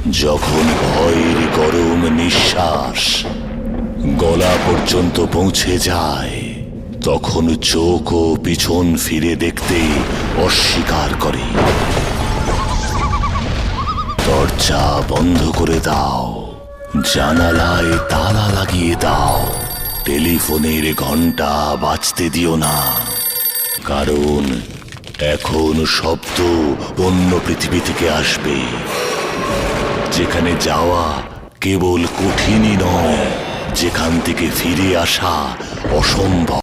যখন ভয়ের গরম নিঃশ্বাস গলা পর্যন্ত পৌঁছে যায়, তখন চোখ ও পিছন ফিরে দেখতে অস্বীকার করে। দরজা বন্ধ করে দাও, জানালায় তালা লাগিয়ে দাও, টেলিফোনের ঘন্টা বাজতে দিও না, কারণ এখন শব্দ অন্য পৃথিবী থেকে আসবে, যেখানে যাওয়া কেবল কঠিনই নয়, যেখান থেকে ফিরে আসা অসম্ভব।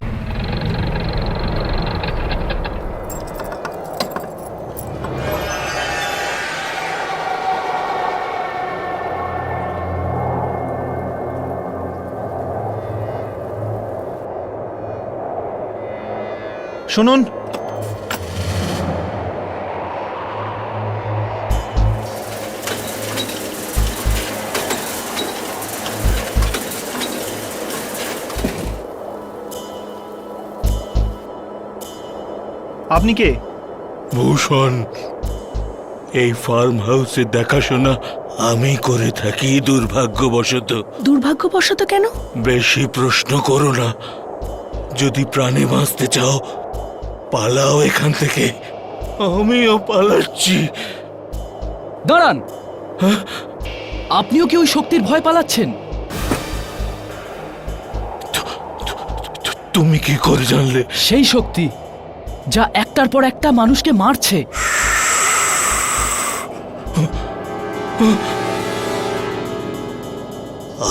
শুনুন, আপনি কে? ভূষণ, এই ফার্ম হাউসের দেখাশোনা আমি করে থাকি দুর্ভাগ্যবশত। দুর্ভাগ্যবশত কেন? বেশি প্রশ্ন করো না। যদি প্রাণে বাঁচতে চাও, পালাও এখান থেকে। আমিও পালাচ্ছি। দাঁড়ান, আপনিও কি ওই শক্তির ভয় পালাচ্ছেন? তুমি কি করে জানলে? সেই শক্তি যা একটার পর একটা মানুষকে মারছে।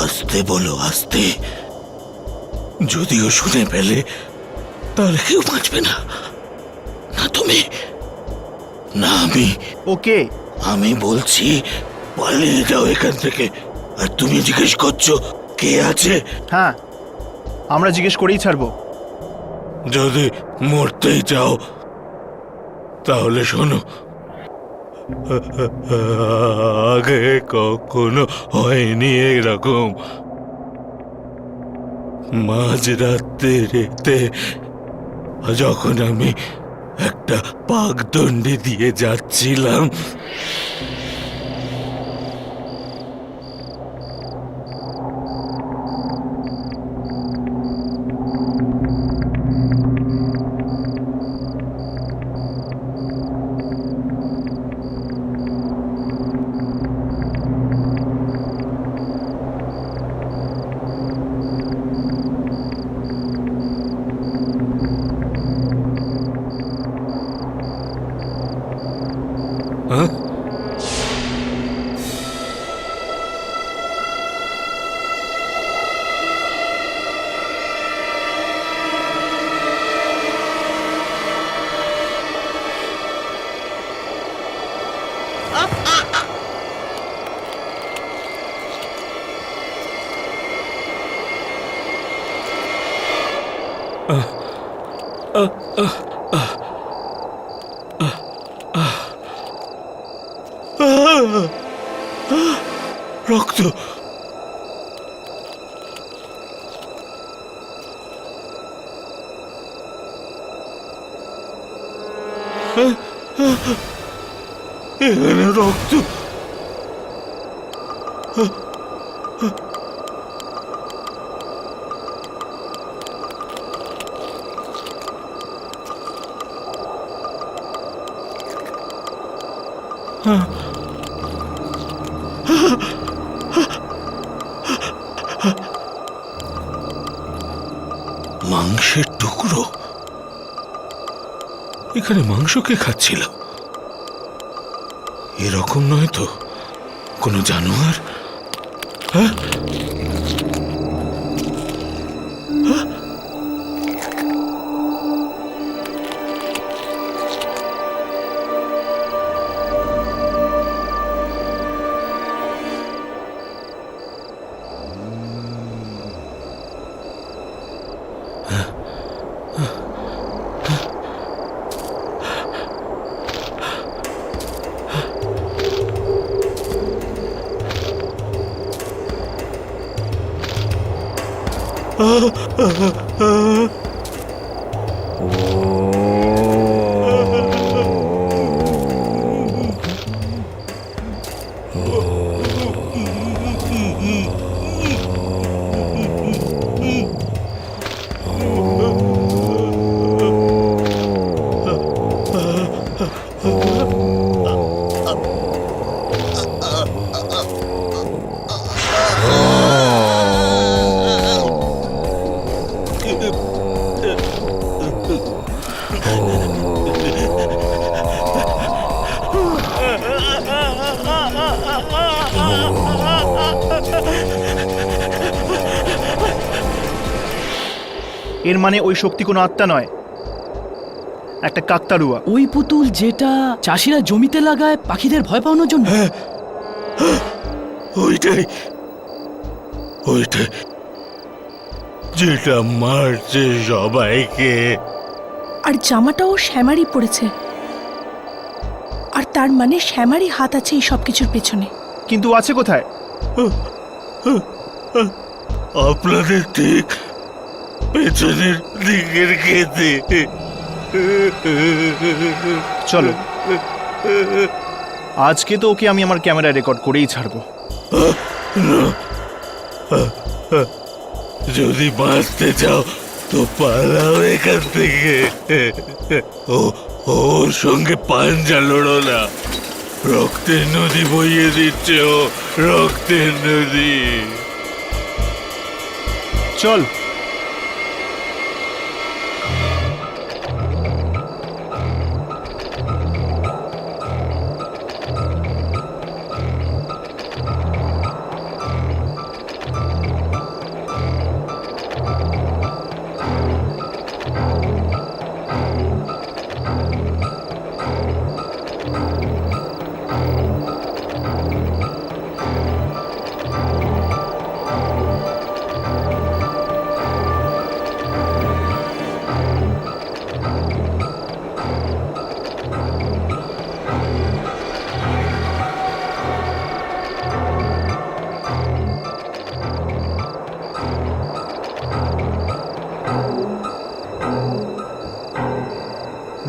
আস্তে বলো, আস্তে। যদিও শুনে পেলে তাহলে কেউ বাঁচবে না। না তুমি, না আমি। ওকে, আমি বলছি পালিয়ে যাও এখান থেকে। আর তুমি জিজ্ঞেস করছো কে আছে? হ্যাঁ, আমরা জিজ্ঞেস করেই ছাড়বো। যদি মরতেই চাও তাহলে শোনো, আগে কখনো হয়নি এরকম। মাঝরাতে যখন আমি একটা পাকদণ্ডি দিয়ে যাচ্ছিলাম, হ্যাঁ, রক্ত। এখানে রক্ত। মাংসের টুকরো। এখানে মাংস কে খাচ্ছিল? এরকম নয় তো কোনো জানোয়ার? হ্যাঁ, এর মানে ওই শক্তি কোনো আত্মা নয়, একটা কাকতাড়ুয়া। ওই পুতুল যেটা চাষিরা জমিতে লাগায় পাখিদের ভয় পাওয়ানোর জন্য। ওইটাই ওইটাই যেটা মারছে সবাইকে। আর জামাটাও শ্যামারই পড়েছে, আর তার মানে শ্যামারই হাত আছে এই সব কিছুর পেছনে। কিন্তু আছে কোথায়? আপনাদের ঠিক পেছনের দিকের খেতে। চলো, আজকে তো ওকে আমি আমার ক্যামেরায় রেকর্ড করেই ছাড়বো। যদি বাঁচতে চাও তো পালাও এখান থেকে। ওর সঙ্গে পাঞ্জা লড়ো না, রক্তের নদী বইয়ে দিচ্ছে ও, রক্তের নদী। চল।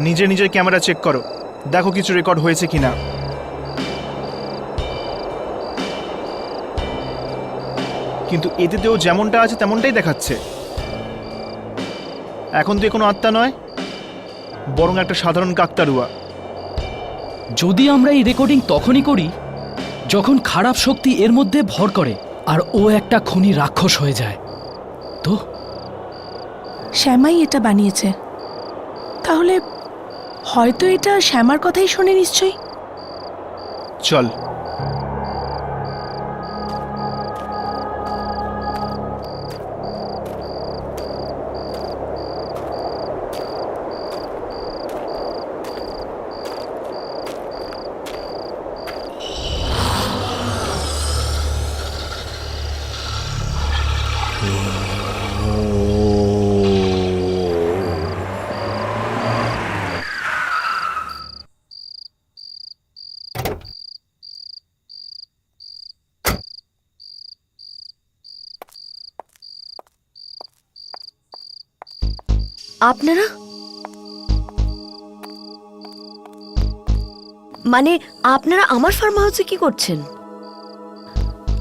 নিজে নিজের ক্যামেরা চেক করো, দেখো কিছু রেকর্ড হয়েছে কিনা। কিন্তু এতেও যেমনটা আছে তেমনটাই দেখাচ্ছে। এখন তো কোনো আত্মা নয়, বরং একটা সাধারণ কাকতাড়ুয়া। যদি আমরা এই রেকর্ডিং তখনই করি যখন খারাপ শক্তি এর মধ্যে ভর করে আর ও একটা খুনি রাক্ষস হয়ে যায়, তো শ্যামাই এটা বানিয়েছে, তাহলে হয়তো এটা শ্যামার কথাই শোনে নিশ্চয়ই। চল। আপনারা মানে আপনারা আমার ফার্ম হাউসে কি করছেন?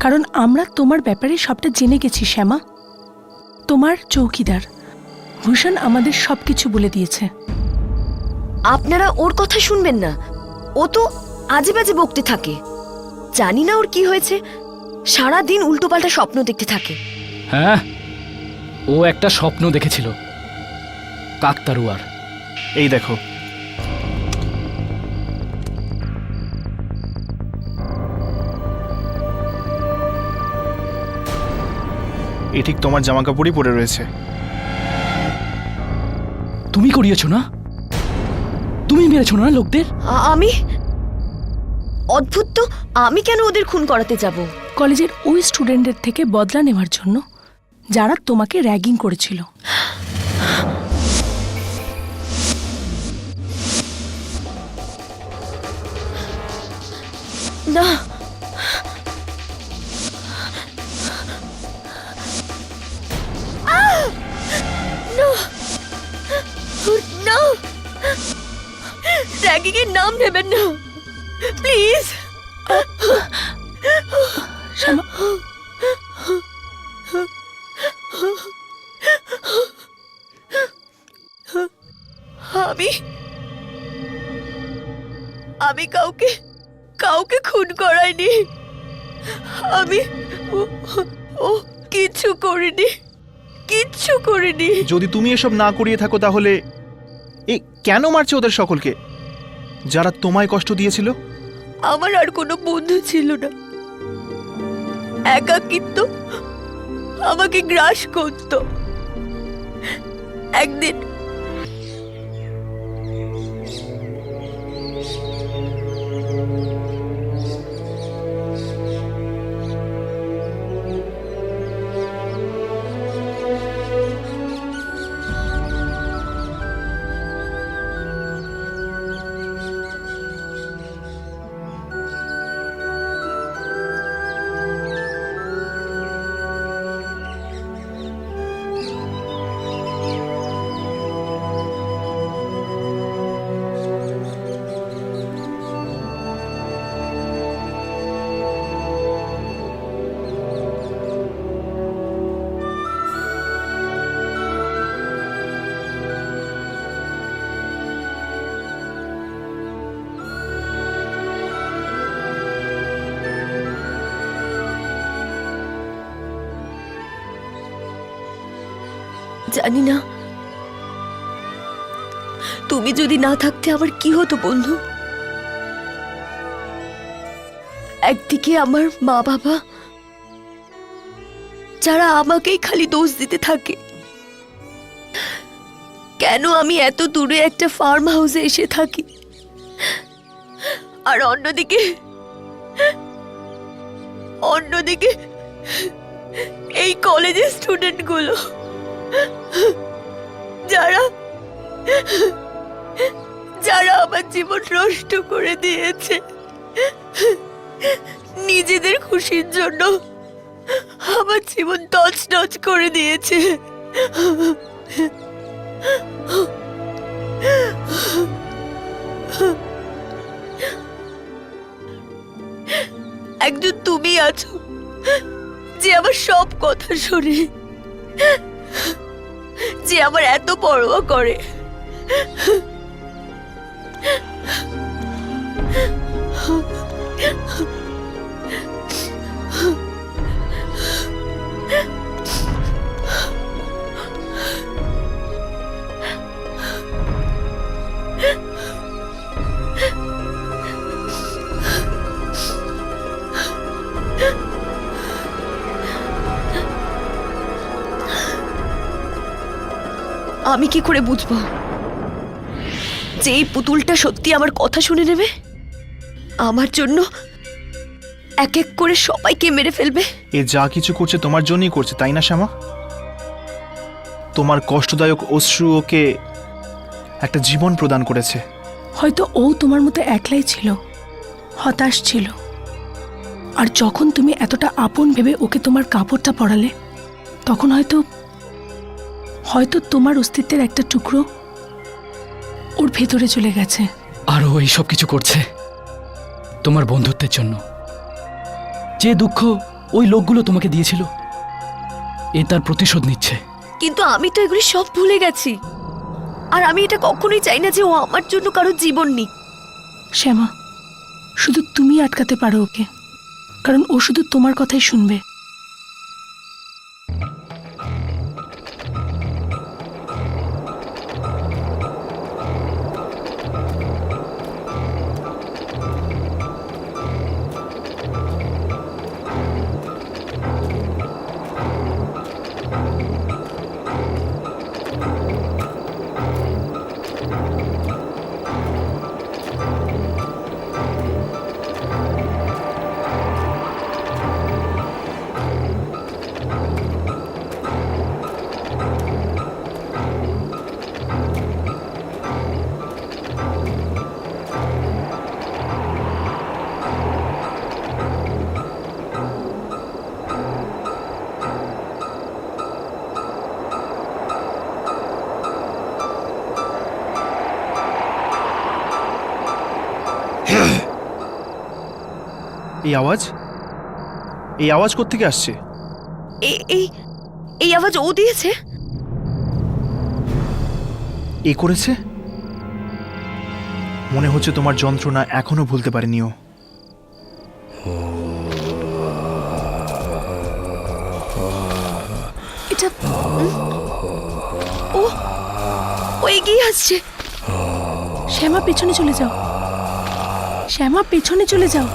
কারণ আমরা তোমার ব্যাপারে সবটা জেনে গেছি শ্যামা। তোমার চৌকিদার ভূষণ আমাদের সবকিছু বলে দিয়েছে। আপনারা ওর কথা শুনবেন না, ও তো আজে বাজে বকতে থাকে। জানি না ওর কি হয়েছে, সারা দিন উল্টোপাল্টা স্বপ্ন দেখতে থাকে। হ্যাঁ, ও একটা স্বপ্ন দেখেছিল কাকতাড়ুয়ার। এই দেখো, এ ঠিক তোমার জামা কাপড়ই পরে রয়েছে। তুমি করিয়েছো না? তুমি মেরেছো না লোকদের? আমি অদ্ভুত তো, আমি কেন ওদের খুন করাতে যাব? কলেজের ওই স্টুডেন্টদের থেকে বদলা নেওয়ার জন্য যারা তোমাকে র্যাগিং করেছিল। না, না, র্যাগিং এর নাম নেবেন না প্লিজ। শ্যামা, আমি কাউকে খুন করাইনি। আমি ও কিচ্ছু করিনি। যদি তুমি এসব না করিয়ে থাকো তাহলে এ কেন মারছে ওদের সকলকে, যারা তোমায় কষ্ট দিয়েছিল? আমার আর কোনো বন্ধু ছিল না, একাকিত্ব আমাকে গ্রাস করত। একদিন জানি না তুমি যদি না থাকতে আমার কি হতো বন্ধু। একদিকে আমার মা বাবা, যারা আমাকেই খালি দোষ দিতে থাকে কেন আমি এত দূরে একটা ফার্ম হাউসে এসে থাকি, আর অন্যদিকে এই কলেজের স্টুডেন্টগুলো যারা আমার জীবন নষ্ট করে দিয়েছে নিজেদের খুশির জন্য, আমার জীবন তছনছ করে দিয়েছে। একজন তুমি আছো যে আমার সব কথা শোনে, যে আমার এত পরোয়া করে। আমি কি করে বুঝবো যে এই পুতুলটা সত্যি আমার কথা শুনে নেবে, আমার জন্য এক এক করে সবাইকে মেরে ফেলবে? এ যা কিছু করছে তোমার জন্যই করছে, তাই না শ্যামা? তোমার কষ্টদায়ক অশ্রু ওকে একটা জীবন প্রদান করেছে। হয়তো ও তোমার মতো একলাই ছিল, হতাশ ছিল, আর যখন তুমি এতটা আপন ভেবে ওকে তোমার কাপড়টা পরালে, তখন হয়তো তোমার অস্তিত্বের একটা টুকরো ওর ভেতরে চলে গেছে। আর ও এইসব কিছু করছে তোমার বন্ধুত্বের জন্য। যে দুঃখ ওই লোকগুলো তোমাকে দিয়েছিল, এ তার প্রতিশোধ নিচ্ছে। কিন্তু আমি তো এগুলি সব ভুলে গেছি, আর আমি এটা কখনোই চাই না যে ও আমার জন্য কারো জীবন নিক। শ্যামা, শুধু তুমি আটকাতে পারো ওকে, কারণ ও শুধু তোমার কথাই শুনবে। এই আওয়াজ কোত্থেকে আসছে? এই আওয়াজ ও দিয়েছে? এ করেছে? মনে হচ্ছে তোমার যন্ত্রণা এখনো ভুলতে পারেনি ও। এটা ও এগিয়ে আসছে। শ্যামা, পেছনে চলে যাও। শ্যামা, পেছনে চলে যাও।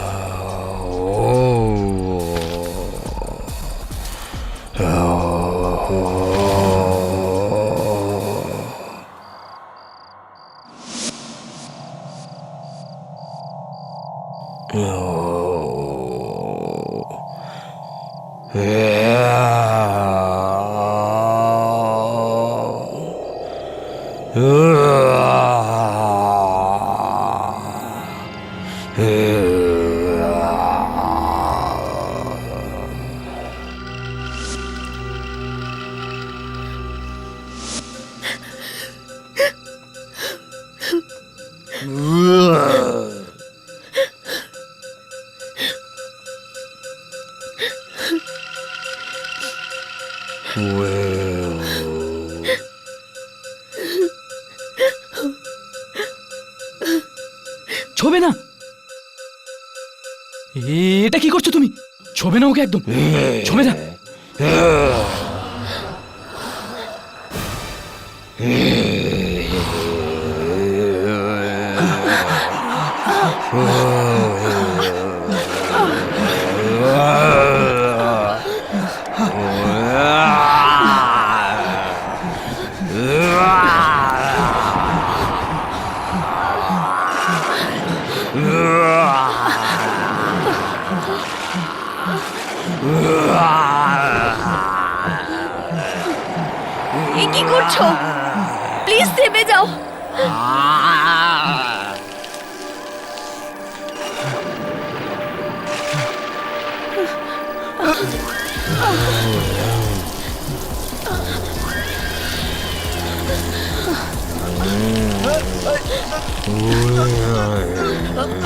ছোবে না। এটা কি করছো তুমি? ছোবে না ওকে একদম, ছোবে না। এ কি করছো? প্লিজ থেমে যাও।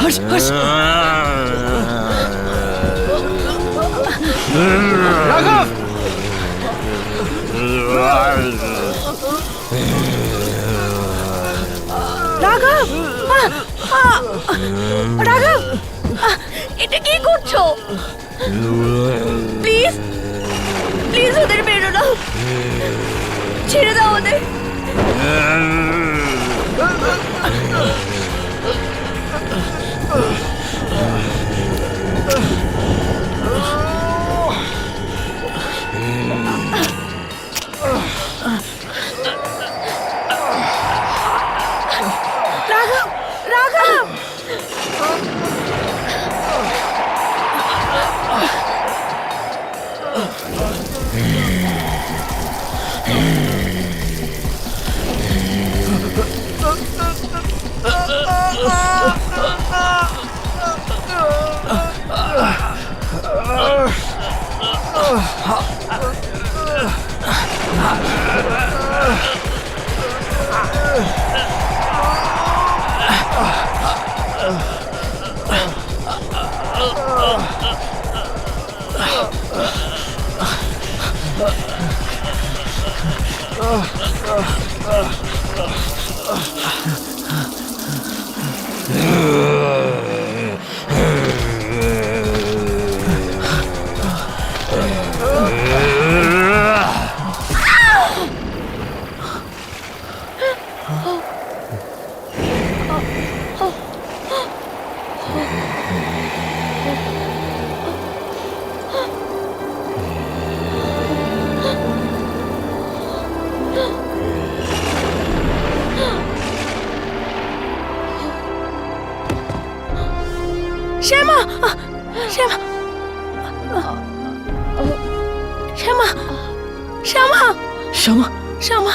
হর্ষ, হর্ষ। রাঘব! রাঘব! রাঘব! এটা কি করছো? প্লিজ প্লিজ ওদের বেরো না, ছেড়ে দাও ওদের। রাঘব! রাঘব! শ্যামা! শ্যামা! শ্যামা! শ্যামা! শ্যামা, শ্যামা!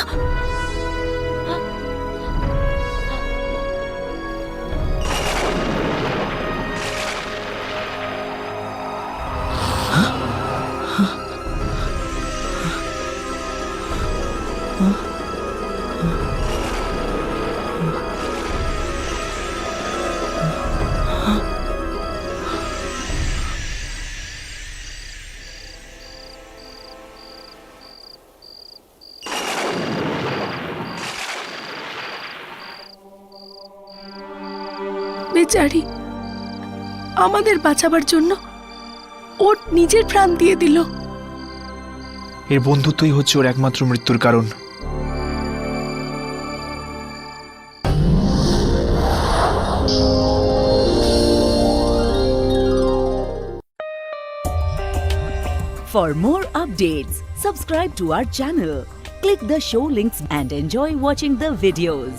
বেচারি আমাদের বাঁচাবার জন্য ওর নিজের প্রাণ দিয়ে দিল। এর বন্ধুত্বই হচ্ছে ওর একমাত্র মৃত্যুর কারণ। For more updates, subscribe to our channel, click the show links and enjoy watching the videos.